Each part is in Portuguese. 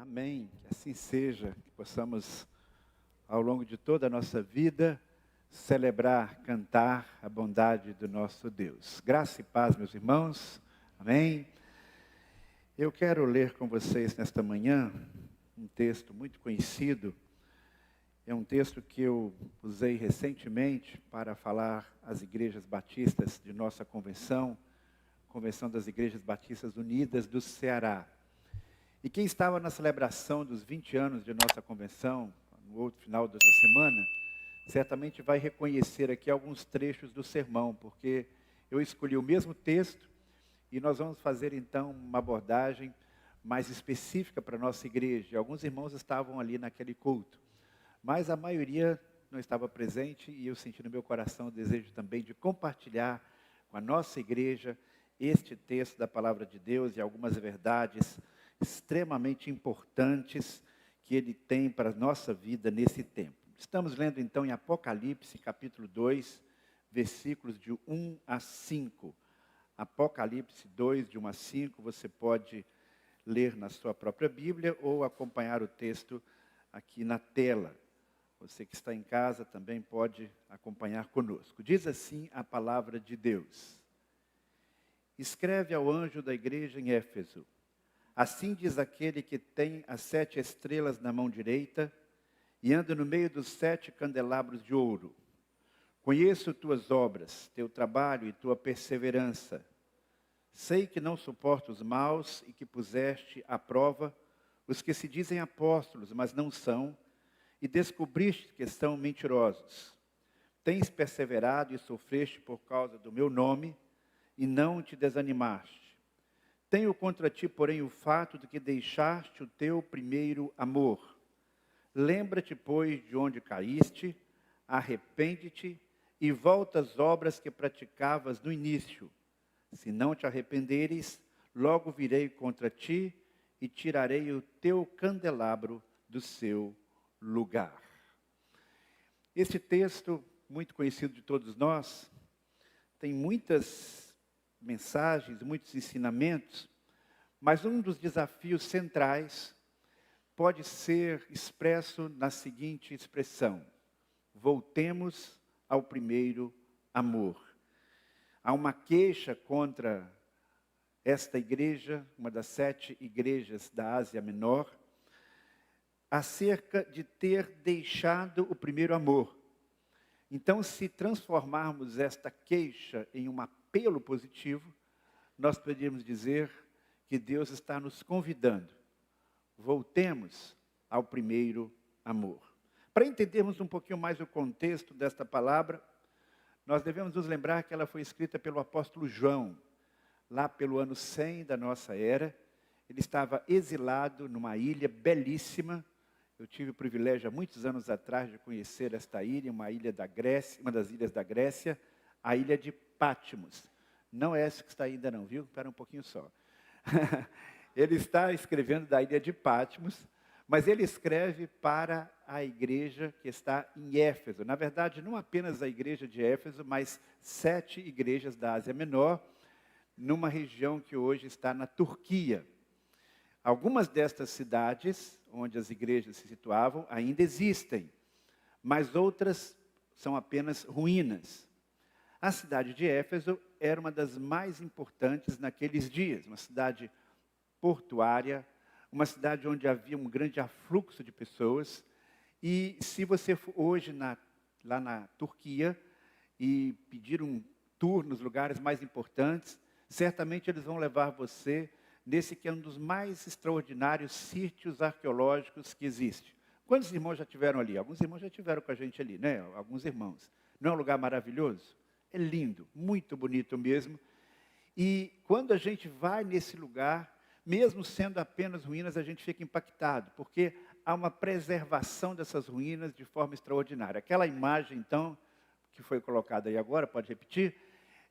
Amém. Que assim seja, que possamos, ao longo de toda a nossa vida, celebrar, cantar a bondade do nosso Deus. Graça e paz, meus irmãos. Amém. Eu quero ler com vocês nesta manhã um texto muito conhecido. É um texto que eu usei recentemente para falar às igrejas batistas de nossa convenção, Convenção das Igrejas Batistas Unidas do Ceará. E quem estava na celebração dos 20 anos de nossa convenção, no outro final dessa semana, certamente vai reconhecer aqui alguns trechos do sermão, porque eu escolhi o mesmo texto e nós vamos fazer então uma abordagem mais específica para a nossa igreja. Alguns irmãos estavam ali naquele culto, mas a maioria não estava presente e eu senti no meu coração o desejo também de compartilhar com a nossa igreja este texto da palavra de Deus e algumas verdades extremamente importantes que ele tem para a nossa vida nesse tempo. Estamos lendo então em Apocalipse, capítulo 2, versículos de 1 a 5. Apocalipse 2, de 1 a 5, você pode ler na sua própria Bíblia ou acompanhar o texto aqui na tela. Você que está em casa também pode acompanhar conosco. Diz assim a palavra de Deus. Escreve ao anjo da igreja em Éfeso. Assim diz aquele que tem as 7 estrelas na mão direita e anda no meio dos 7 candelabros de ouro. Conheço tuas obras, teu trabalho e tua perseverança. Sei que não suporto os maus e que puseste à prova os que se dizem apóstolos, mas não são, e descobriste que são mentirosos. Tens perseverado e sofreste por causa do meu nome e não te desanimaste. Tenho contra ti, porém, o fato de que deixaste o teu primeiro amor. Lembra-te, pois, de onde caíste, arrepende-te e volta às obras que praticavas no início. Se não te arrependeres, logo virei contra ti e tirarei o teu candelabro do seu lugar. Este texto, muito conhecido de todos nós, tem muitas mensagens, muitos ensinamentos, mas um dos desafios centrais pode ser expresso na seguinte expressão: voltemos ao primeiro amor. Há uma queixa contra esta igreja, uma das 7 igrejas da Ásia Menor, acerca de ter deixado o primeiro amor. Então, se transformarmos esta queixa em um apelo positivo, nós poderíamos dizer que Deus está nos convidando. Voltemos ao primeiro amor. Para entendermos um pouquinho mais o contexto desta palavra, nós devemos nos lembrar que ela foi escrita pelo apóstolo João, lá pelo ano 100 da nossa era. Ele estava exilado numa ilha belíssima. Eu tive o privilégio, há muitos anos atrás, de conhecer esta ilha, uma ilha da Grécia, uma das ilhas da Grécia, a ilha de Patmos. Não é essa que está ainda não, viu? Espera um pouquinho só. Ele está escrevendo da ilha de Patmos, mas ele escreve para a igreja que está em Éfeso. Na verdade, não apenas a igreja de Éfeso, mas 7 igrejas da Ásia Menor, numa região que hoje está na Turquia. Algumas destas cidades, onde as igrejas se situavam, ainda existem, mas outras são apenas ruínas. A cidade de Éfeso era uma das mais importantes naqueles dias, uma cidade portuária, uma cidade onde havia um grande afluxo de pessoas. E se você for hoje lá na Turquia e pedir um tour nos lugares mais importantes, certamente eles vão levar você nesse que é um dos mais extraordinários sítios arqueológicos que existe. Quantos irmãos já tiveram ali? Alguns irmãos já tiveram com a gente ali, né? Alguns irmãos. Não é um lugar maravilhoso? É lindo, muito bonito mesmo. E quando a gente vai nesse lugar, mesmo sendo apenas ruínas, a gente fica impactado, porque há uma preservação dessas ruínas de forma extraordinária. Aquela imagem, então, que foi colocada aí agora, pode repetir?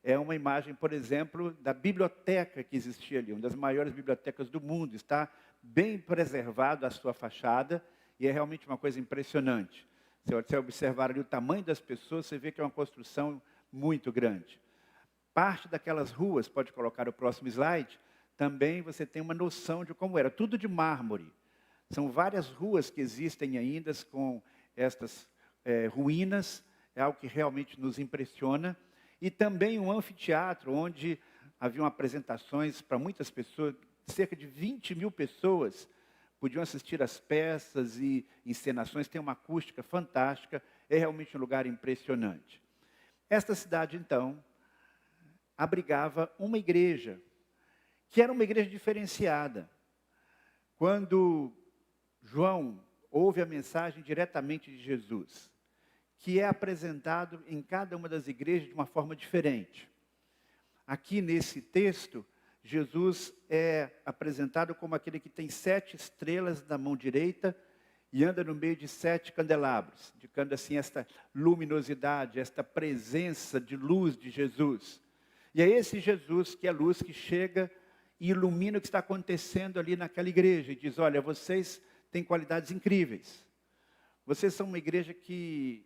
É uma imagem, por exemplo, da biblioteca que existia ali, uma das maiores bibliotecas do mundo. Está bem preservado a sua fachada e é realmente uma coisa impressionante. Se você observar ali o tamanho das pessoas, você vê que é uma construção muito grande. Parte daquelas ruas, pode colocar o próximo slide, também você tem uma noção de como era. Tudo de mármore. São várias ruas que existem ainda com estas ruínas, é algo que realmente nos impressiona. E também um anfiteatro, onde haviam apresentações para muitas pessoas, cerca de 20 mil pessoas podiam assistir às peças e encenações, tem uma acústica fantástica, é realmente um lugar impressionante. Esta cidade, então, abrigava uma igreja, que era uma igreja diferenciada. Quando João ouve a mensagem diretamente de Jesus, que é apresentado em cada uma das igrejas de uma forma diferente. Aqui nesse texto, Jesus é apresentado como aquele que tem 7 estrelas na mão direita e anda no meio de 7 candelabros, indicando assim esta luminosidade, esta presença de luz de Jesus. E é esse Jesus que é luz que chega e ilumina o que está acontecendo ali naquela igreja e diz: olha, vocês têm qualidades incríveis. Vocês são uma igreja que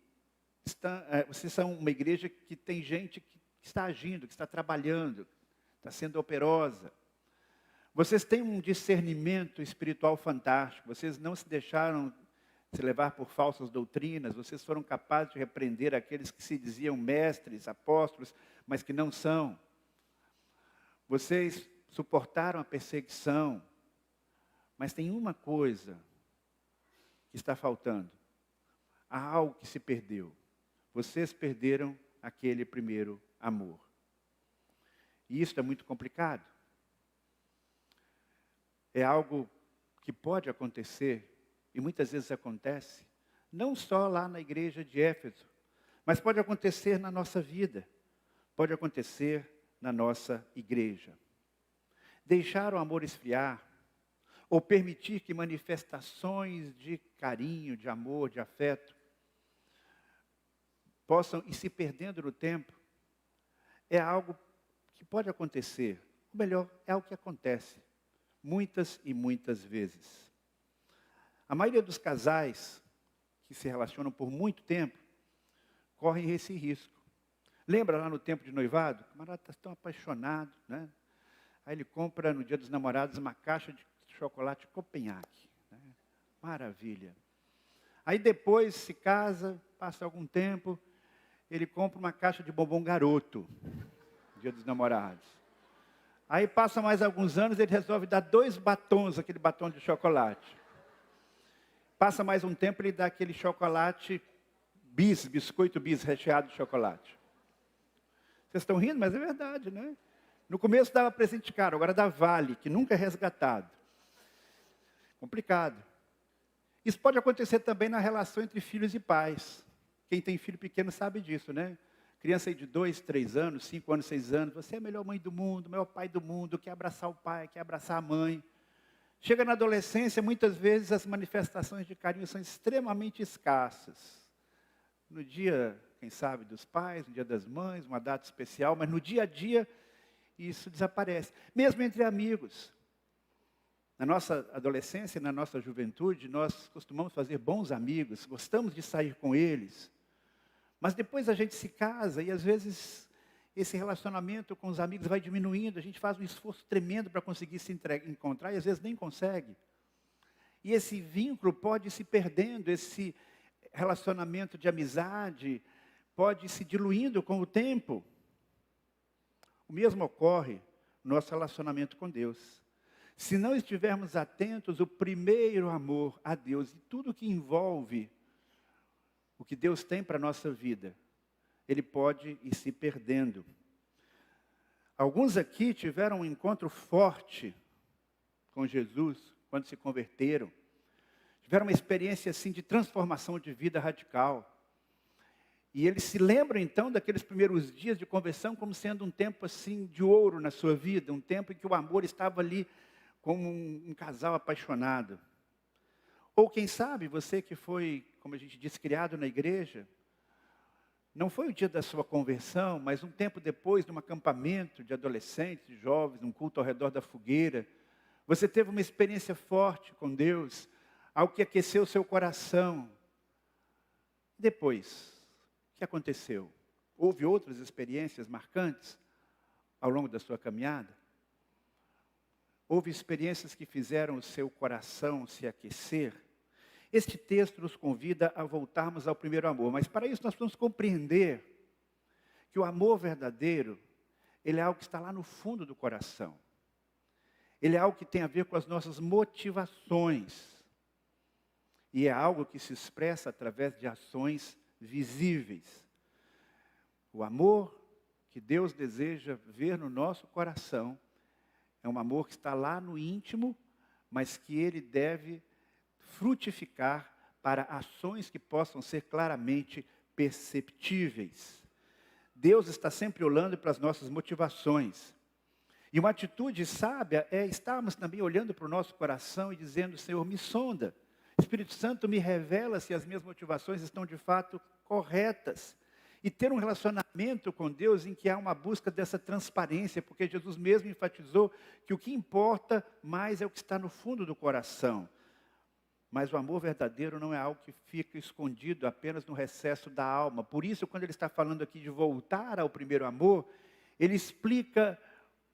tem gente que está agindo, que está trabalhando, está sendo operosa. Vocês têm um discernimento espiritual fantástico. Vocês não se deixaram se levar por falsas doutrinas. Vocês foram capazes de repreender aqueles que se diziam mestres, apóstolos, mas que não são. Vocês suportaram a perseguição. Mas tem uma coisa que está faltando. Há algo que se perdeu. Vocês perderam aquele primeiro amor. E isso é muito complicado. É algo que pode acontecer, e muitas vezes acontece, não só lá na igreja de Éfeso, mas pode acontecer na nossa vida, pode acontecer na nossa igreja. Deixar o amor esfriar, ou permitir que manifestações de carinho, de amor, de afeto, possam ir se perdendo no tempo, é algo que pode acontecer. Ou melhor, é algo que acontece muitas e muitas vezes. A maioria dos casais que se relacionam por muito tempo correm esse risco. Lembra lá no tempo de noivado? O camarada está tão apaixonado, né? Aí ele compra no Dia dos Namorados uma caixa de chocolate Copenhague, né? Maravilha. Aí depois se casa, passa algum tempo, ele compra uma caixa de bombom Garoto, Dia dos Namorados. Aí passa mais alguns anos, ele resolve dar 2 batons, aquele batom de chocolate. Passa mais um tempo, ele dá aquele chocolate bis, biscoito bis recheado de chocolate. Vocês estão rindo, mas é verdade, né? No começo dava presente caro, agora dá vale, que nunca é resgatado. Complicado. Isso pode acontecer também na relação entre filhos e pais. Quem tem filho pequeno sabe disso, né? Criança aí de 2, 3 anos, 5 anos, 6 anos, você é a melhor mãe do mundo, o melhor pai do mundo, quer abraçar o pai, quer abraçar a mãe. Chega na adolescência, muitas vezes as manifestações de carinho são extremamente escassas. No dia, quem sabe, dos pais, no dia das mães, uma data especial, mas no dia a dia isso desaparece. Mesmo entre amigos. Na nossa adolescência e na nossa juventude, nós costumamos fazer bons amigos, gostamos de sair com eles. Mas depois a gente se casa e às vezes esse relacionamento com os amigos vai diminuindo, a gente faz um esforço tremendo para conseguir se encontrar e às vezes nem consegue. E esse vínculo pode ir se perdendo, esse relacionamento de amizade pode ir se diluindo com o tempo. O mesmo ocorre no nosso relacionamento com Deus. Se não estivermos atentos, o primeiro amor a Deus e tudo que envolve o que Deus tem para a nossa vida, ele pode ir se perdendo. Alguns aqui tiveram um encontro forte com Jesus quando se converteram. Tiveram uma experiência assim de transformação de vida radical. E eles se lembram então daqueles primeiros dias de conversão como sendo um tempo assim de ouro na sua vida, um tempo em que o amor estava ali como um casal apaixonado. Ou quem sabe, você que foi, como a gente diz, criado na igreja, não foi o dia da sua conversão, mas um tempo depois, num acampamento de adolescentes, de jovens, num culto ao redor da fogueira, você teve uma experiência forte com Deus, algo que aqueceu o seu coração. Depois, o que aconteceu? Houve outras experiências marcantes ao longo da sua caminhada? houve experiências que fizeram o seu coração se aquecer, este texto nos convida a voltarmos ao primeiro amor. Mas para isso nós precisamos compreender que o amor verdadeiro, ele é algo que está lá no fundo do coração. Ele é algo que tem a ver com as nossas motivações. E é algo que se expressa através de ações visíveis. O amor que Deus deseja ver no nosso coração é um amor que está lá no íntimo, mas que ele deve frutificar para ações que possam ser claramente perceptíveis. Deus está sempre olhando para as nossas motivações. E uma atitude sábia é estarmos também olhando para o nosso coração e dizendo: Senhor, me sonda. Espírito Santo, me revela se as minhas motivações estão de fato corretas. E ter um relacionamento com Deus em que há uma busca dessa transparência, porque Jesus mesmo enfatizou que o que importa mais é o que está no fundo do coração. Mas o amor verdadeiro não é algo que fica escondido apenas no recesso da alma. Por isso, quando ele está falando aqui de voltar ao primeiro amor, ele explica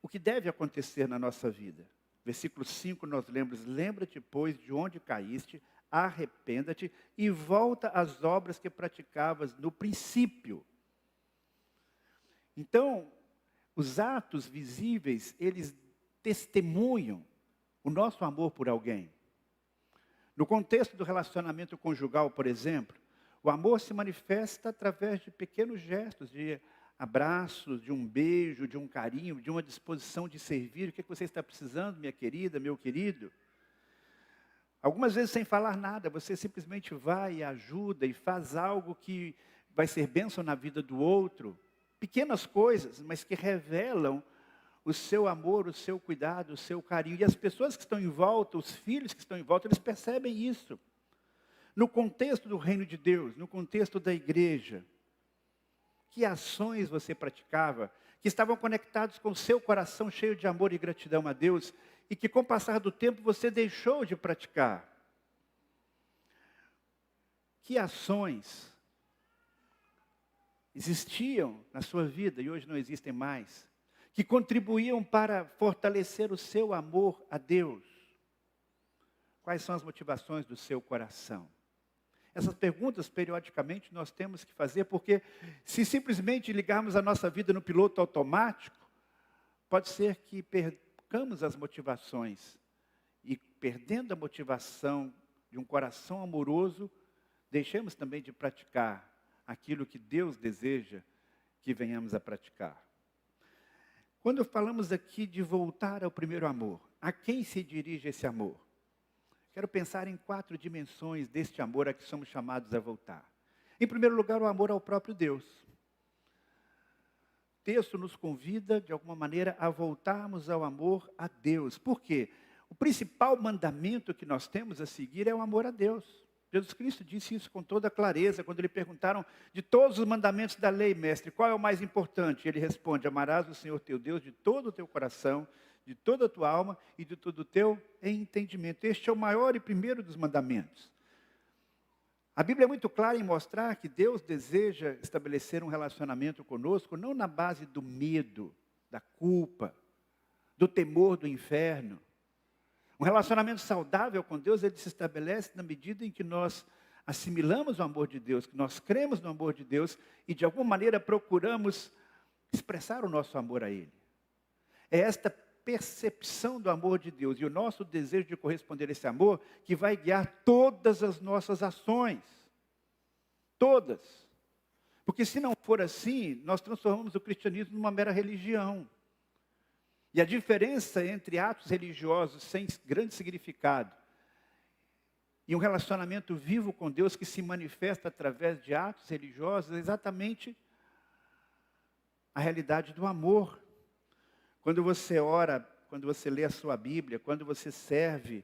o que deve acontecer na nossa vida. Versículo 5 nós lemos: lembra-te, pois, de onde caíste, arrependa-te e volta às obras que praticavas no princípio. Então, os atos visíveis, eles testemunham o nosso amor por alguém. No contexto do relacionamento conjugal, por exemplo, o amor se manifesta através de pequenos gestos, de abraços, de um beijo, de um carinho, de uma disposição de servir. O que você está precisando, minha querida, meu querido? Algumas vezes sem falar nada, você simplesmente vai e ajuda e faz algo que vai ser bênção na vida do outro. Pequenas coisas, mas que revelam o seu amor, o seu cuidado, o seu carinho. E as pessoas que estão em volta, os filhos que estão em volta, eles percebem isso. No contexto do reino de Deus, no contexto da igreja, que ações você praticava, que estavam conectados com o seu coração cheio de amor e gratidão a Deus, e que com o passar do tempo você deixou de praticar? Que ações existiam na sua vida e hoje não existem mais, que contribuíam para fortalecer o seu amor a Deus? Quais são as motivações do seu coração? Essas perguntas, periodicamente, nós temos que fazer, porque se simplesmente ligarmos a nossa vida no piloto automático, pode ser que percamos as motivações. E perdendo a motivação de um coração amoroso, deixemos também de praticar aquilo que Deus deseja que venhamos a praticar. Quando falamos aqui de voltar ao primeiro amor, a quem se dirige esse amor? Quero pensar em 4 dimensões deste amor a que somos chamados a voltar. Em primeiro lugar, o amor ao próprio Deus. O texto nos convida, de alguma maneira, a voltarmos ao amor a Deus. Por quê? O principal mandamento que nós temos a seguir é o amor a Deus. Jesus Cristo disse isso com toda clareza, quando lhe perguntaram: de todos os mandamentos da lei, mestre, qual é o mais importante? Ele responde: amarás o Senhor teu Deus de todo o teu coração, de toda a tua alma e de todo o teu entendimento. Este é o maior e primeiro dos mandamentos. A Bíblia é muito clara em mostrar que Deus deseja estabelecer um relacionamento conosco, não na base do medo, da culpa, do temor do inferno. Um relacionamento saudável com Deus, ele se estabelece na medida em que nós assimilamos o amor de Deus, que nós cremos no amor de Deus e de alguma maneira procuramos expressar o nosso amor a Ele. É esta percepção do amor de Deus e o nosso desejo de corresponder a esse amor que vai guiar todas as nossas ações. Todas. Porque se não for assim, nós transformamos o cristianismo numa mera religião. E a diferença entre atos religiosos sem grande significado e um relacionamento vivo com Deus que se manifesta através de atos religiosos é exatamente a realidade do amor. Quando você ora, quando você lê a sua Bíblia, quando você serve,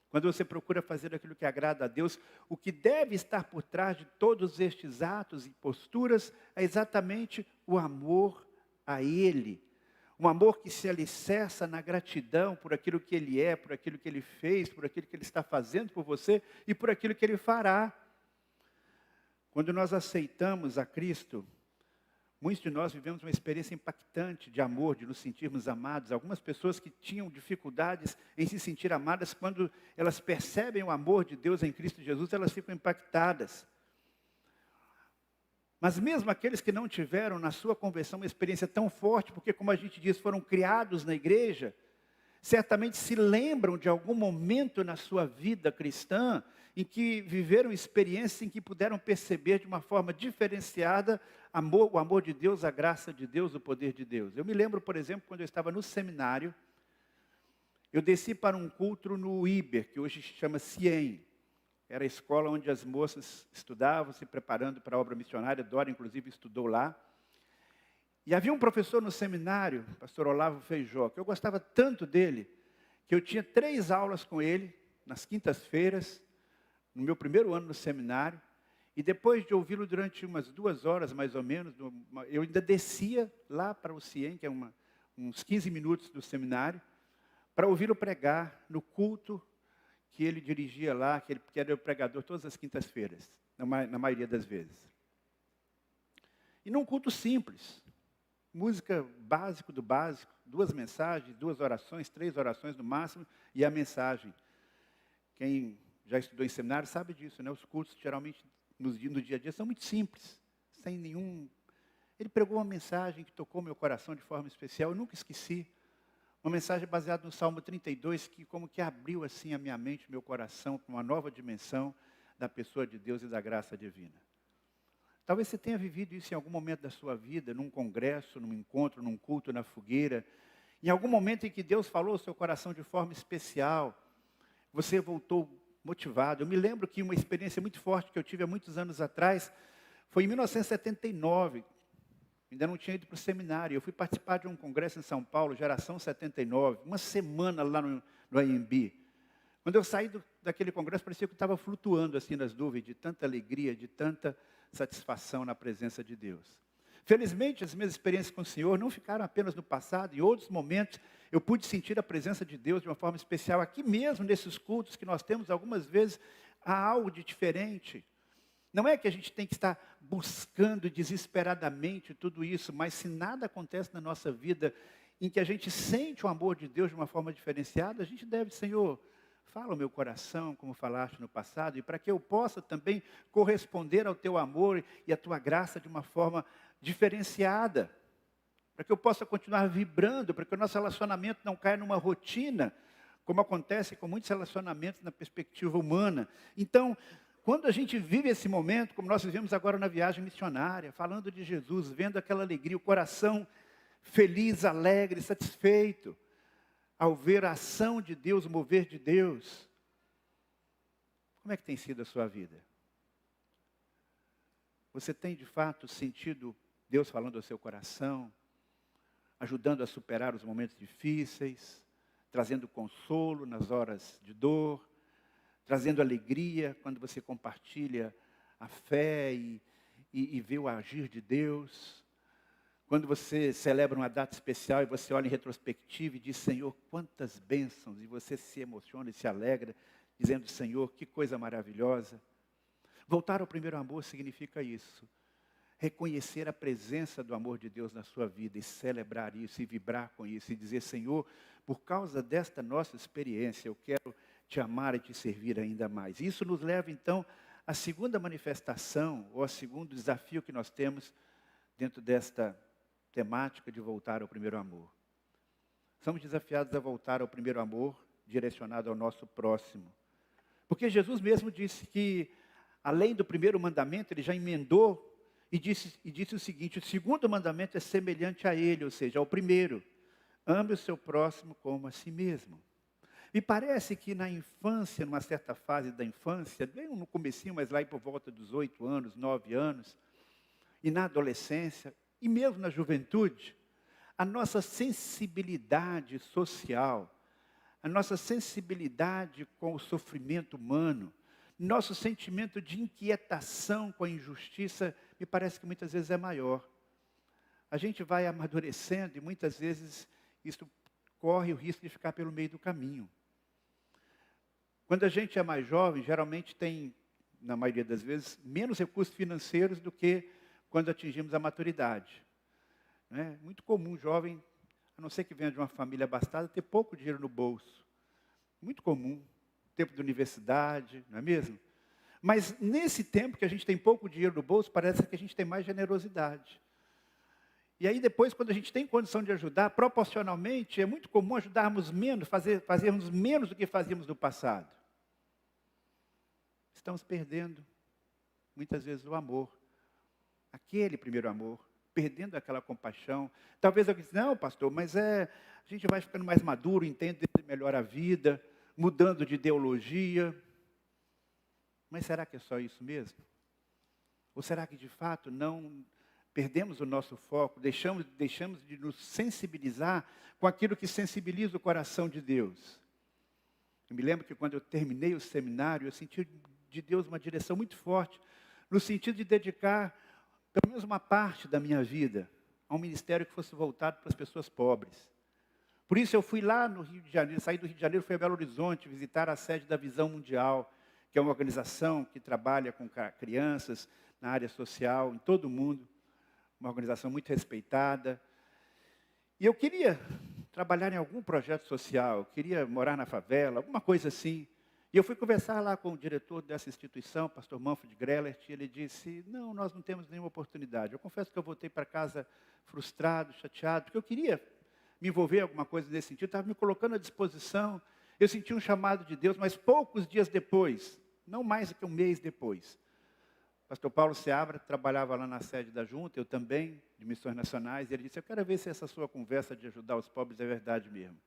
quando você procura fazer aquilo que agrada a Deus, o que deve estar por trás de todos estes atos e posturas é exatamente o amor a Ele. Um amor que se alicerça na gratidão por aquilo que Ele é, por aquilo que Ele fez, por aquilo que Ele está fazendo por você e por aquilo que Ele fará. Quando nós aceitamos a Cristo, Muitos de nós vivemos uma experiência impactante de amor, de nos sentirmos amados. Algumas pessoas que tinham dificuldades em se sentir amadas, quando elas percebem o amor de Deus em Cristo Jesus, elas ficam impactadas. Mas mesmo aqueles que não tiveram na sua conversão uma experiência tão forte, porque como a gente diz, foram criados na igreja, certamente se lembram de algum momento na sua vida cristã em que viveram experiências em que puderam perceber de uma forma diferenciada o amor de Deus, a graça de Deus, o poder de Deus. Eu me lembro, por exemplo, quando eu estava no seminário, eu desci para um culto no Iber, que hoje se chama CIEM. Era a escola onde as moças estudavam, se preparando para a obra missionária. Dora, inclusive, estudou lá. E havia um professor no seminário, pastor Olavo Feijó, que eu gostava tanto dele, que eu tinha 3 aulas com ele, nas quintas-feiras, no meu primeiro ano no seminário, e depois de ouvi-lo durante umas 2 horas, mais ou menos, eu ainda descia lá para o CIEM, que é uns 15 minutos do seminário, para ouvi-lo pregar no culto que ele dirigia lá, que era o pregador todas as quintas-feiras, na maioria das vezes. E num culto simples, música básico do básico, 2 mensagens, 2 orações, 3 orações no máximo, e a mensagem. Quem já estudou em seminário sabe disso, né? Os cultos, geralmente, no dia a dia, são muito simples, sem nenhum... Ele pregou uma mensagem que tocou meu coração de forma especial, eu nunca esqueci. Uma mensagem baseada no Salmo 32, que como que abriu assim a minha mente, meu coração, para uma nova dimensão da pessoa de Deus e da graça divina. Talvez você tenha vivido isso em algum momento da sua vida, num congresso, num encontro, num culto, na fogueira. Em algum momento em que Deus falou ao seu coração de forma especial, você voltou motivado. Eu me lembro que uma experiência muito forte que eu tive há muitos anos atrás, foi em 1979, ainda não tinha ido para o seminário. Eu fui participar de um congresso em São Paulo, Geração 79, uma semana lá no AMB. Quando eu saí daquele congresso, parecia que eu estava flutuando assim nas nuvens, de tanta alegria, de tanta satisfação na presença de Deus. Felizmente, as minhas experiências com o Senhor não ficaram apenas no passado. Em outros momentos, eu pude sentir a presença de Deus de uma forma especial. Aqui mesmo, nesses cultos que nós temos, algumas vezes, há algo de diferente. Não é que a gente tem que estar buscando desesperadamente tudo isso, mas se nada acontece na nossa vida em que a gente sente o amor de Deus de uma forma diferenciada, a gente deve, Senhor, fala o meu coração, como falaste no passado, e para que eu possa também corresponder ao teu amor e à tua graça de uma forma diferenciada. Para que eu possa continuar vibrando, para que o nosso relacionamento não caia numa rotina, como acontece com muitos relacionamentos na perspectiva humana. Então, quando a gente vive esse momento, como nós vivemos agora na viagem missionária, falando de Jesus, vendo aquela alegria, o coração feliz, alegre, satisfeito, ao ver a ação de Deus, o mover de Deus, como é que tem sido a sua vida? Você tem de fato sentido Deus falando ao seu coração, ajudando a superar os momentos difíceis, trazendo consolo nas horas de dor, trazendo alegria quando você compartilha a fé e vê o agir de Deus? Quando você celebra uma data especial e você olha em retrospectiva e diz, Senhor, quantas bênçãos, e você se emociona e se alegra, dizendo, Senhor, que coisa maravilhosa. Voltar ao primeiro amor significa isso. Reconhecer a presença do amor de Deus na sua vida e celebrar isso e vibrar com isso e dizer, Senhor, por causa desta nossa experiência, eu quero te amar e te servir ainda mais. Isso nos leva, então, à segunda manifestação, ou ao segundo desafio que nós temos dentro desta temática de voltar ao primeiro amor. Somos desafiados a voltar ao primeiro amor, direcionado ao nosso próximo. Porque Jesus mesmo disse que, além do primeiro mandamento, ele já emendou e disse o seguinte, o segundo mandamento é semelhante a ele, ou seja, ao primeiro. Ame o seu próximo como a si mesmo. Me parece que na infância, numa certa fase da infância, bem no comecinho, mas lá por volta dos 8 anos, 9 anos, e na adolescência, e mesmo na juventude, a nossa sensibilidade social, a nossa sensibilidade com o sofrimento humano, nosso sentimento de inquietação com a injustiça, me parece que muitas vezes é maior. A gente vai amadurecendo e muitas vezes isso corre o risco de ficar pelo meio do caminho. Quando a gente é mais jovem, geralmente tem, na maioria das vezes, menos recursos financeiros do que quando atingimos a maturidade. Né? Muito comum jovem, a não ser que venha de uma família abastada, ter pouco dinheiro no bolso. Muito comum. Tempo de universidade, não é mesmo? Mas nesse tempo que a gente tem pouco dinheiro no bolso, parece que a gente tem mais generosidade. E aí depois, quando a gente tem condição de ajudar, proporcionalmente, é muito comum ajudarmos menos, fazermos menos do que fazíamos no passado. Estamos perdendo, muitas vezes, o amor. Aquele primeiro amor, perdendo aquela compaixão. Talvez alguém diga, não, pastor, mas a gente vai ficando mais maduro, entende melhor a vida, mudando de ideologia. Mas será que é só isso mesmo? Ou será que, de fato, não perdemos o nosso foco, deixamos de nos sensibilizar com aquilo que sensibiliza o coração de Deus? Eu me lembro que quando eu terminei o seminário, eu senti de Deus uma direção muito forte, no sentido de dedicar pelo menos uma parte da minha vida a um ministério que fosse voltado para as pessoas pobres. Por isso eu fui lá no Rio de Janeiro, saí do Rio de Janeiro, fui a Belo Horizonte, visitar a sede da Visão Mundial, que é uma organização que trabalha com crianças na área social, em todo o mundo, uma organização muito respeitada. E eu queria trabalhar em algum projeto social, queria morar na favela, alguma coisa assim. E eu fui conversar lá com o diretor dessa instituição, pastor Manfred Grellert, e ele disse, não, nós não temos nenhuma oportunidade. Eu confesso que eu voltei para casa frustrado, chateado, porque eu queria me envolver em alguma coisa nesse sentido, estava me colocando à disposição. Eu senti um chamado de Deus, mas poucos dias depois, não mais do que um mês depois, o pastor Paulo Seabra trabalhava lá na sede da junta, eu também, de missões nacionais, e ele disse, eu quero ver se essa sua conversa de ajudar os pobres é verdade mesmo.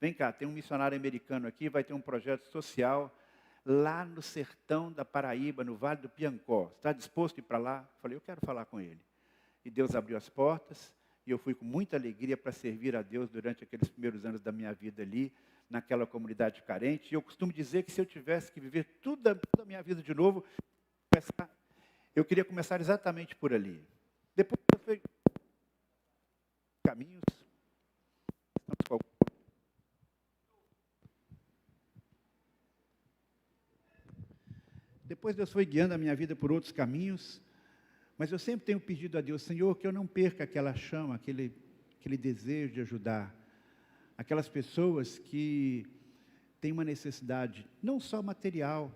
Vem cá, tem um missionário americano aqui, vai ter um projeto social lá no sertão da Paraíba, no Vale do Piancó. Está disposto a ir para lá? Eu falei, eu quero falar com ele. E Deus abriu as portas, e eu fui com muita alegria para servir a Deus durante aqueles primeiros anos da minha vida ali, naquela comunidade carente. E eu costumo dizer que se eu tivesse que viver toda a minha vida de novo, eu queria começar exatamente por ali. Depois eu fui caminhos. Depois Deus foi guiando a minha vida por outros caminhos, mas eu sempre tenho pedido a Deus, Senhor, que eu não perca aquela chama, aquele desejo de ajudar aquelas pessoas que têm uma necessidade, não só material,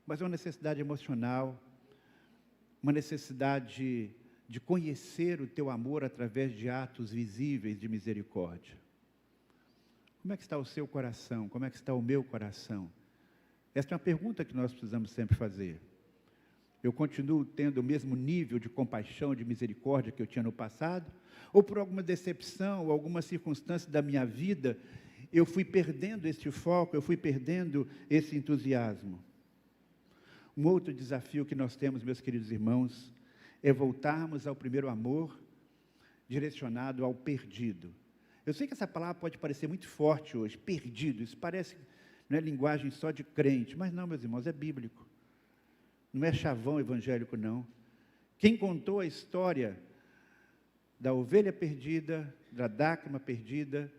mas uma necessidade emocional, uma necessidade de conhecer o teu amor através de atos visíveis de misericórdia. Como é que está o seu coração? Como é que está o meu coração? Esta é uma pergunta que nós precisamos sempre fazer. Eu continuo tendo o mesmo nível de compaixão, de misericórdia que eu tinha no passado? Ou por alguma decepção, ou alguma circunstância da minha vida, eu fui perdendo este foco, eu fui perdendo esse entusiasmo? Um outro desafio que nós temos, meus queridos irmãos, é voltarmos ao primeiro amor, direcionado ao perdido. Eu sei que essa palavra pode parecer muito forte hoje, perdido, isso parece, não é linguagem só de crente, mas não, meus irmãos, é bíblico. Não é chavão evangélico, não. Quem contou a história da ovelha perdida, da dracma perdida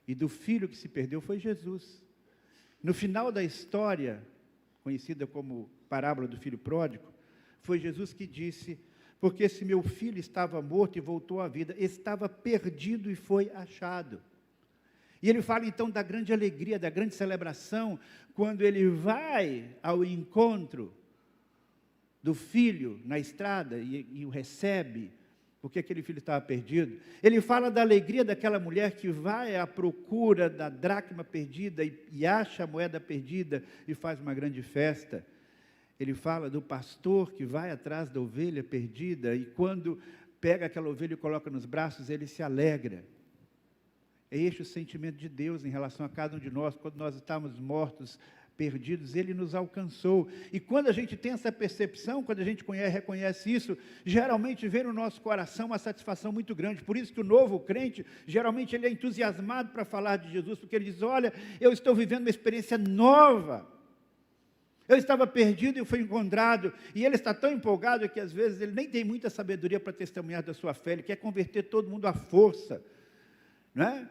e do filho que se perdeu foi Jesus. No final da história, conhecida como parábola do filho pródigo, foi Jesus que disse, porque esse meu filho estava morto e voltou à vida, estava perdido e foi achado. E ele fala então da grande alegria, da grande celebração, quando ele vai ao encontro do filho na estrada e o recebe, porque aquele filho estava perdido. Ele fala da alegria daquela mulher que vai à procura da dracma perdida e acha a moeda perdida e faz uma grande festa. Ele fala do pastor que vai atrás da ovelha perdida e quando pega aquela ovelha e coloca nos braços, ele se alegra. É este o sentimento de Deus em relação a cada um de nós. Quando nós estávamos mortos, perdidos, Ele nos alcançou. E quando a gente tem essa percepção, quando a gente reconhece isso, geralmente vem no nosso coração uma satisfação muito grande. Por isso que o novo crente, geralmente ele é entusiasmado para falar de Jesus, porque ele diz, olha, eu estou vivendo uma experiência nova. Eu estava perdido e fui encontrado. E ele está tão empolgado que às vezes ele nem tem muita sabedoria para testemunhar da sua fé. Ele quer converter todo mundo à força, não é?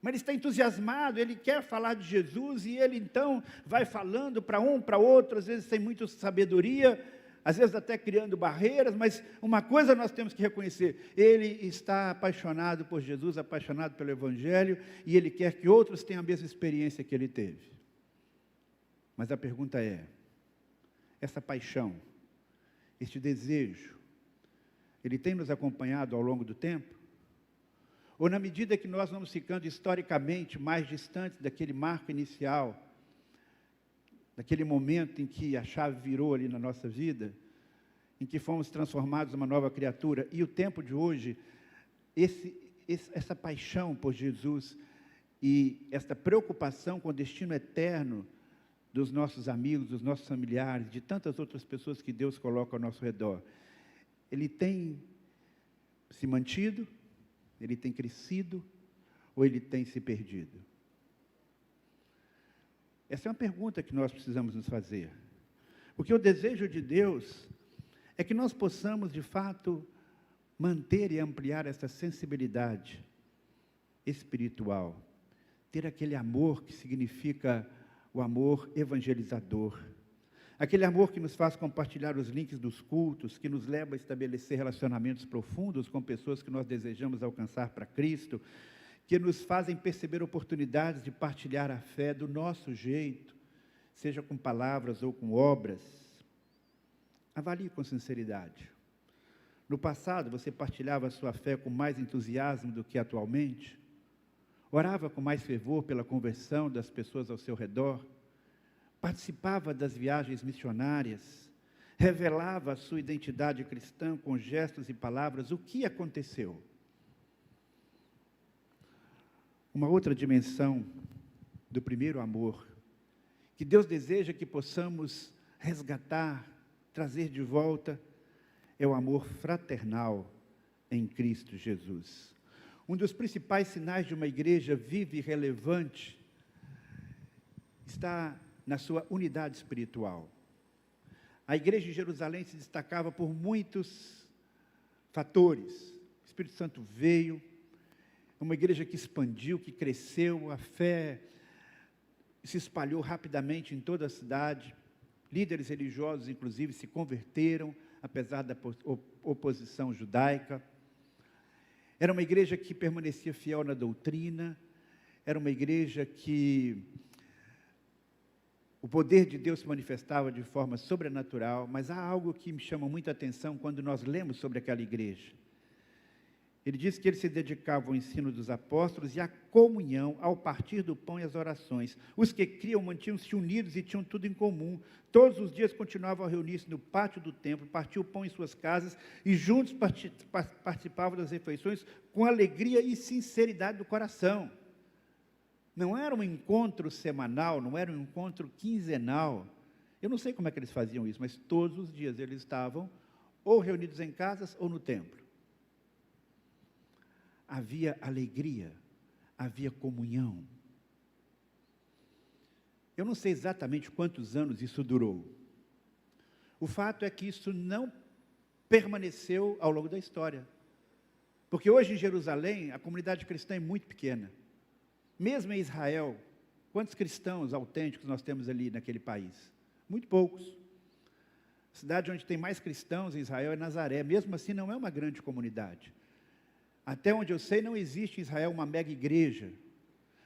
Mas ele está entusiasmado, ele quer falar de Jesus, e ele então vai falando para um, para outro, às vezes sem muita sabedoria, às vezes até criando barreiras, mas uma coisa nós temos que reconhecer: ele está apaixonado por Jesus, apaixonado pelo Evangelho, e ele quer que outros tenham a mesma experiência que ele teve. Mas a pergunta é, essa paixão, este desejo, ele tem nos acompanhado ao longo do tempo? Ou na medida que nós vamos ficando historicamente mais distantes daquele marco inicial, daquele momento em que a chave virou ali na nossa vida, em que fomos transformados numa nova criatura, e o tempo de hoje, essa paixão por Jesus e essa preocupação com o destino eterno dos nossos amigos, dos nossos familiares, de tantas outras pessoas que Deus coloca ao nosso redor, ele tem se mantido, ele tem crescido, ou ele tem se perdido? Essa é uma pergunta que nós precisamos nos fazer. Porque o desejo de Deus é que nós possamos, de fato, manter e ampliar essa sensibilidade espiritual, ter aquele amor que significa o amor evangelizador, aquele amor que nos faz compartilhar os links dos cultos, que nos leva a estabelecer relacionamentos profundos com pessoas que nós desejamos alcançar para Cristo, que nos fazem perceber oportunidades de partilhar a fé do nosso jeito, seja com palavras ou com obras. Avalie com sinceridade. No passado, você partilhava a sua fé com mais entusiasmo do que atualmente? Orava com mais fervor pela conversão das pessoas ao seu redor? Participava das viagens missionárias? Revelava a sua identidade cristã com gestos e palavras? O que aconteceu? Uma outra dimensão do primeiro amor, que Deus deseja que possamos resgatar, trazer de volta, é o amor fraternal em Cristo Jesus. Um dos principais sinais de uma igreja viva e relevante está na sua unidade espiritual. A igreja de Jerusalém se destacava por muitos fatores. O Espírito Santo veio, uma igreja que expandiu, que cresceu, a fé se espalhou rapidamente em toda a cidade. Líderes religiosos, inclusive, se converteram, apesar da oposição judaica. Era uma igreja que permanecia fiel na doutrina, era uma igreja que o poder de Deus se manifestava de forma sobrenatural, mas há algo que me chama muita atenção quando nós lemos sobre aquela igreja. Ele diz que eles se dedicavam ao ensino dos apóstolos e à comunhão, ao partir do pão e às orações. Os que criam mantinham-se unidos e tinham tudo em comum. Todos os dias continuavam a reunir-se no pátio do templo, partiam o pão em suas casas e juntos participavam das refeições com alegria e sinceridade do coração. Não era um encontro semanal, não era um encontro quinzenal. Eu não sei como é que eles faziam isso, mas todos os dias eles estavam ou reunidos em casas ou no templo. Havia alegria, havia comunhão. Eu não sei exatamente quantos anos isso durou. O fato é que isso não permaneceu ao longo da história. Porque hoje em Jerusalém, a comunidade cristã é muito pequena. Mesmo em Israel, quantos cristãos autênticos nós temos ali naquele país? Muito poucos. A cidade onde tem mais cristãos em Israel é Nazaré. Mesmo assim, não é uma grande comunidade. Até onde eu sei, não existe em Israel uma mega igreja.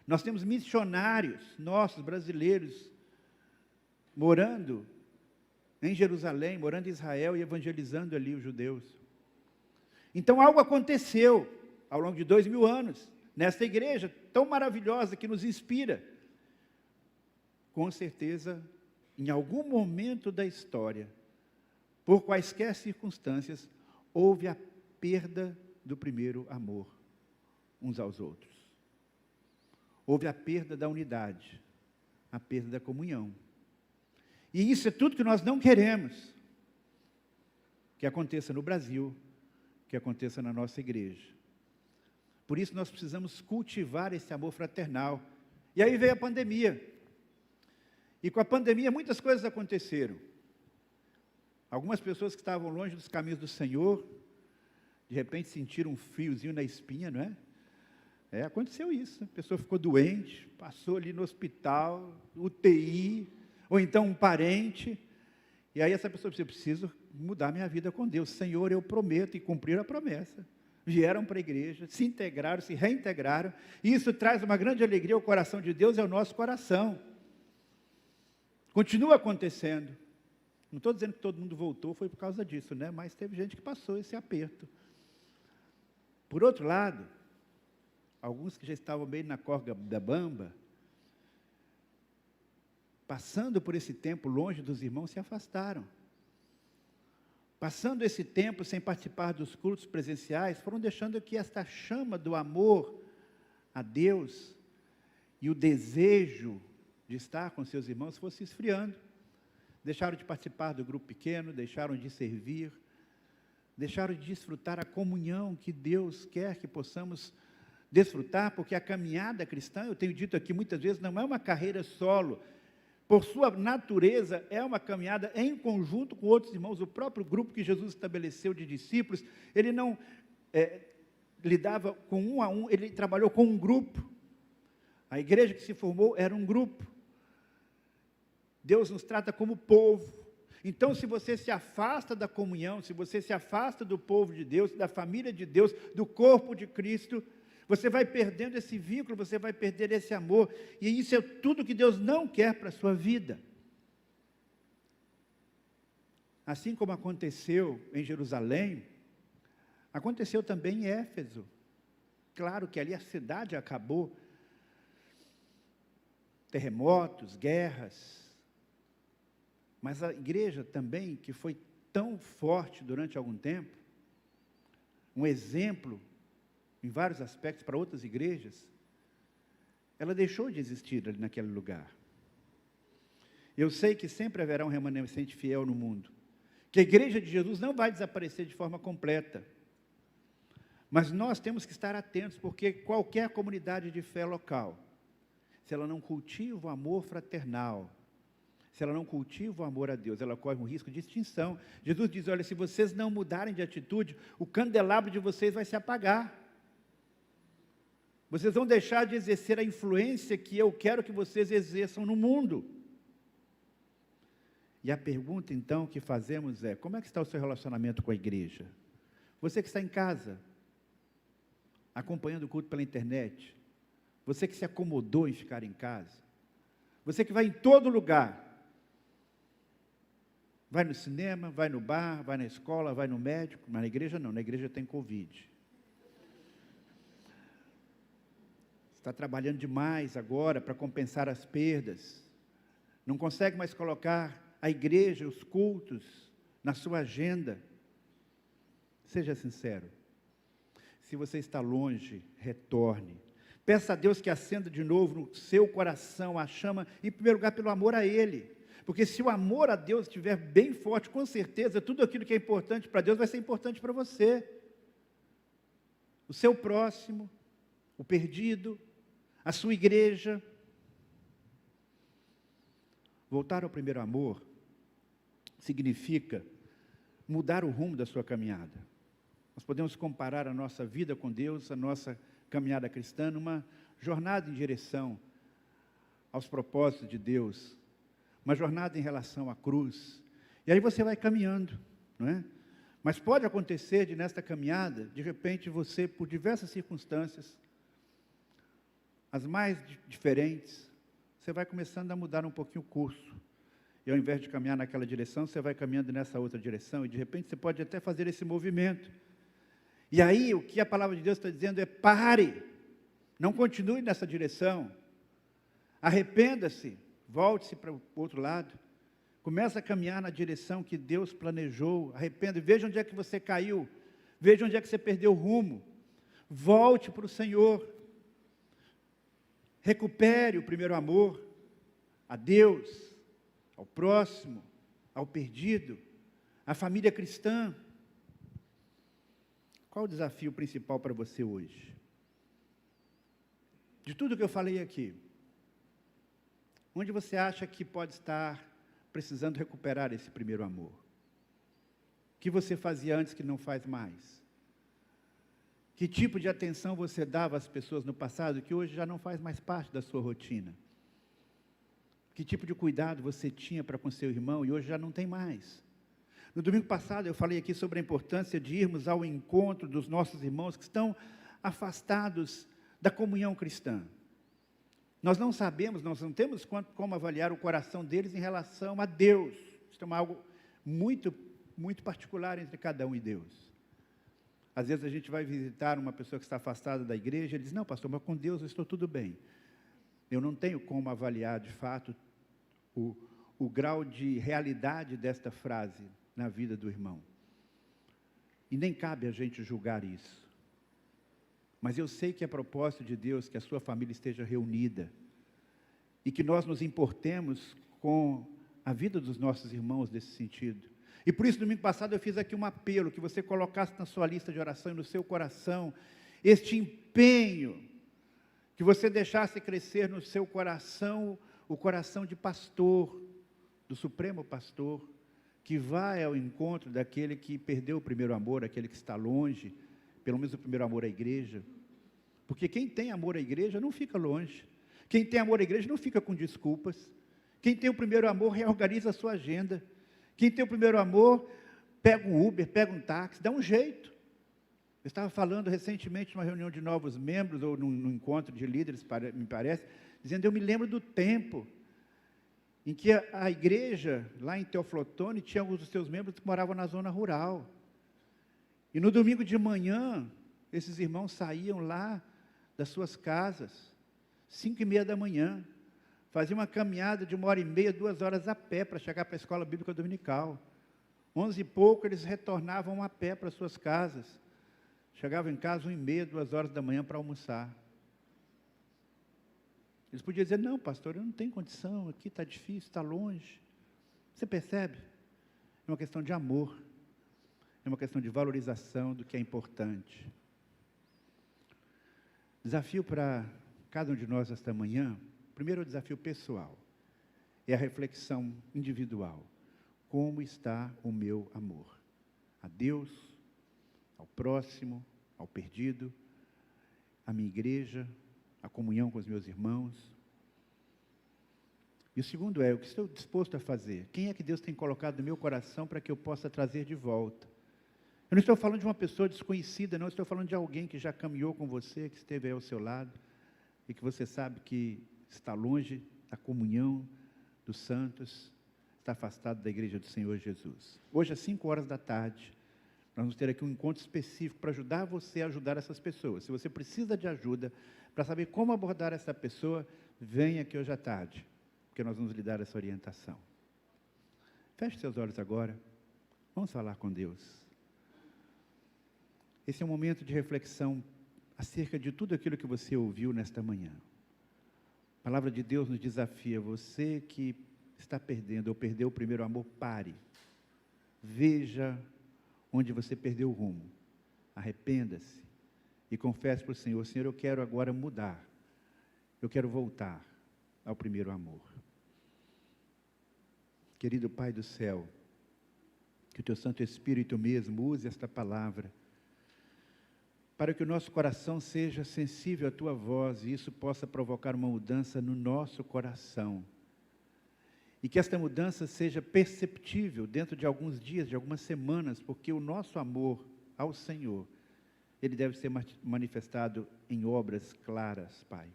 Nós temos missionários nossos, brasileiros, morando em Jerusalém, morando em Israel e evangelizando ali os judeus. Então algo aconteceu ao longo de 2000 anos, nesta igreja tão maravilhosa que nos inspira. Com certeza, em algum momento da história, por quaisquer circunstâncias, houve a perda do primeiro amor, uns aos outros. Houve a perda da unidade, a perda da comunhão. E isso é tudo que nós não queremos que aconteça no Brasil, que aconteça na nossa igreja. Por isso nós precisamos cultivar esse amor fraternal. E aí veio a pandemia. E com a pandemia muitas coisas aconteceram. Algumas pessoas que estavam longe dos caminhos do Senhor, de repente sentiram um friozinho na espinha, não é? Aconteceu isso. A pessoa ficou doente, passou ali no hospital, UTI, ou então um parente, E aí essa pessoa disse, eu preciso mudar minha vida com Deus. Senhor, eu prometo, e cumprir a promessa. Vieram para a igreja, se integraram, se reintegraram, e isso traz uma grande alegria ao coração de Deus e ao nosso coração. Continua acontecendo. Não estou dizendo que todo mundo voltou, foi por causa disso, né? Mas teve gente que passou esse aperto. Por outro lado, alguns que já estavam bem na corda da bamba, passando por esse tempo longe dos irmãos, se afastaram. Passando esse tempo sem participar dos cultos presenciais, foram deixando que esta chama do amor a Deus e o desejo de estar com seus irmãos fosse esfriando. Deixaram de participar do grupo pequeno, deixaram de servir, deixaram de desfrutar a comunhão que Deus quer que possamos desfrutar, porque a caminhada cristã, eu tenho dito aqui muitas vezes, não é uma carreira solo. Por sua natureza, é uma caminhada em conjunto com outros irmãos. O próprio grupo que Jesus estabeleceu de discípulos, ele não lidava com um a um, ele trabalhou com um grupo. A igreja que se formou era um grupo. Deus nos trata como povo. Então, se você se afasta da comunhão, se você se afasta do povo de Deus, da família de Deus, do corpo de Cristo, você vai perdendo esse vínculo, você vai perder esse amor, e isso é tudo que Deus não quer para a sua vida. Assim como aconteceu em Jerusalém, aconteceu também em Éfeso. Claro que ali a cidade acabou, terremotos, guerras, mas a igreja também, que foi tão forte durante algum tempo, um exemplo em vários aspectos para outras igrejas, ela deixou de existir ali naquele lugar. Eu sei que sempre haverá um remanescente fiel no mundo, que a igreja de Jesus não vai desaparecer de forma completa, mas nós temos que estar atentos, porque qualquer comunidade de fé local, se ela não cultiva o amor fraternal, se ela não cultiva o amor a Deus, ela corre um risco de extinção. Jesus diz, olha, se vocês não mudarem de atitude, o candelabro de vocês vai se apagar. Vocês vão deixar de exercer a influência que eu quero que vocês exerçam no mundo. E a pergunta, então, que fazemos é, como é que está o seu relacionamento com a igreja? Você que está em casa, acompanhando o culto pela internet, você que se acomodou em ficar em casa, você que vai em todo lugar, vai no cinema, vai no bar, vai na escola, vai no médico, mas na igreja não, na igreja tem Covid. Está trabalhando demais agora para compensar as perdas, não consegue mais colocar a igreja, os cultos, na sua agenda. Seja sincero, se você está longe, retorne, peça a Deus que acenda de novo no seu coração a chama, em primeiro lugar pelo amor a Ele, porque se o amor a Deus estiver bem forte, com certeza, tudo aquilo que é importante para Deus vai ser importante para você, o seu próximo, o perdido, a sua igreja. Voltar ao primeiro amor significa mudar o rumo da sua caminhada. Nós podemos comparar a nossa vida com Deus, a nossa caminhada cristã, numa jornada em direção aos propósitos de Deus, uma jornada em relação à cruz. E aí você vai caminhando, não é? Mas pode acontecer de nesta caminhada, de repente você, por diversas circunstâncias, as mais diferentes, você vai começando a mudar um pouquinho o curso. E ao invés de caminhar naquela direção, você vai caminhando nessa outra direção, e de repente você pode até fazer esse movimento. E aí, o que a palavra de Deus está dizendo é, pare, não continue nessa direção, arrependa-se, volte-se para o outro lado, comece a caminhar na direção que Deus planejou, arrependa, veja onde é que você caiu, veja onde é que você perdeu o rumo, volte para o Senhor, recupere o primeiro amor, a Deus, ao próximo, ao perdido, à família cristã. Qual o desafio principal para você hoje? De tudo que eu falei aqui, onde você acha que pode estar precisando recuperar esse primeiro amor? O que você fazia antes que não faz mais? Que tipo de atenção você dava às pessoas no passado que hoje já não faz mais parte da sua rotina? Que tipo de cuidado você tinha para com seu irmão e hoje já não tem mais. No domingo passado eu falei aqui sobre a importância de irmos ao encontro dos nossos irmãos que estão afastados da comunhão cristã. Nós não sabemos, nós não temos como avaliar o coração deles em relação a Deus. Isso é algo muito, muito particular entre cada um e Deus. Às vezes a gente vai visitar uma pessoa que está afastada da igreja e ele diz, não, pastor, mas com Deus eu estou tudo bem. Eu não tenho como avaliar, de fato, o grau de realidade desta frase na vida do irmão. E nem cabe a gente julgar isso. Mas eu sei que é propósito de Deus que a sua família esteja reunida e que nós nos importemos com a vida dos nossos irmãos nesse sentido. E por isso, domingo passado, eu fiz aqui um apelo, que você colocasse na sua lista de oração e no seu coração este empenho, que você deixasse crescer no seu coração, o coração de pastor, do Supremo Pastor, que vai ao encontro daquele que perdeu o primeiro amor, aquele que está longe, pelo menos o primeiro amor à igreja. Porque quem tem amor à igreja não fica longe. Quem tem amor à igreja não fica com desculpas. Quem tem o primeiro amor reorganiza a sua agenda. Quem tem o primeiro amor pega um Uber, pega um táxi, dá um jeito. Eu estava falando recentemente numa reunião de novos membros, ou num encontro de líderes, me parece, dizendo, eu me lembro do tempo em que a igreja, lá em Teoflotone, tinha alguns dos seus membros que moravam na zona rural. E no domingo de manhã, esses irmãos saíam lá das suas casas, 5h30 da manhã, faziam uma caminhada de 1h30, 2 horas a pé para chegar para a escola bíblica dominical. 11 e pouco, eles retornavam a pé para suas casas. Chegavam em casa 1h30, 2 horas da manhã para almoçar. Eles podiam dizer, não, pastor, eu não tenho condição, aqui está difícil, está longe. Você percebe? É uma questão de amor. É uma questão de valorização do que é importante. Desafio para cada um de nós esta manhã, primeiro o desafio pessoal, é a reflexão individual. Como está o meu amor? A Deus, ao próximo, ao perdido, à minha igreja, a comunhão com os meus irmãos. E o segundo é, o que estou disposto a fazer? Quem é que Deus tem colocado no meu coração para que eu possa trazer de volta? Eu não estou falando de uma pessoa desconhecida, não, estou falando de alguém que já caminhou com você, que esteve aí ao seu lado, e que você sabe que está longe da comunhão dos santos, está afastado da igreja do Senhor Jesus. Hoje, às 5 horas da tarde, nós vamos ter aqui um encontro específico para ajudar você a ajudar essas pessoas. Se você precisa de ajuda para saber como abordar essa pessoa, venha aqui hoje à tarde, porque nós vamos lhe dar essa orientação. Feche seus olhos agora, vamos falar com Deus. Esse é um momento de reflexão acerca de tudo aquilo que você ouviu nesta manhã. A palavra de Deus nos desafia, você que está perdendo ou perdeu o primeiro amor, pare. Veja onde você perdeu o rumo. Arrependa-se e confesse para o Senhor, Senhor, eu quero agora mudar. Eu quero voltar ao primeiro amor. Querido Pai do céu, que o Teu Santo Espírito mesmo use esta palavra para que o nosso coração seja sensível à Tua voz e isso possa provocar uma mudança no nosso coração. E que esta mudança seja perceptível dentro de alguns dias, de algumas semanas, porque o nosso amor ao Senhor, ele deve ser manifestado em obras claras, Pai.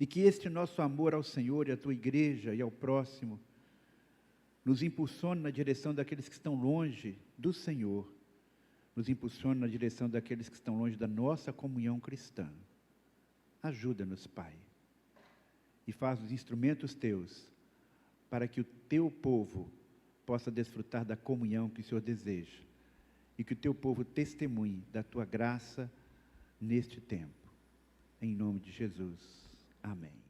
E que este nosso amor ao Senhor e à Tua igreja e ao próximo, nos impulsione na direção daqueles que estão longe do Senhor, nos impulsione na direção daqueles que estão longe da nossa comunhão cristã. Ajuda-nos, Pai, e faz-nos instrumentos Teus, para que o Teu povo possa desfrutar da comunhão que o Senhor deseja, e que o Teu povo testemunhe da Tua graça neste tempo. Em nome de Jesus. Amém.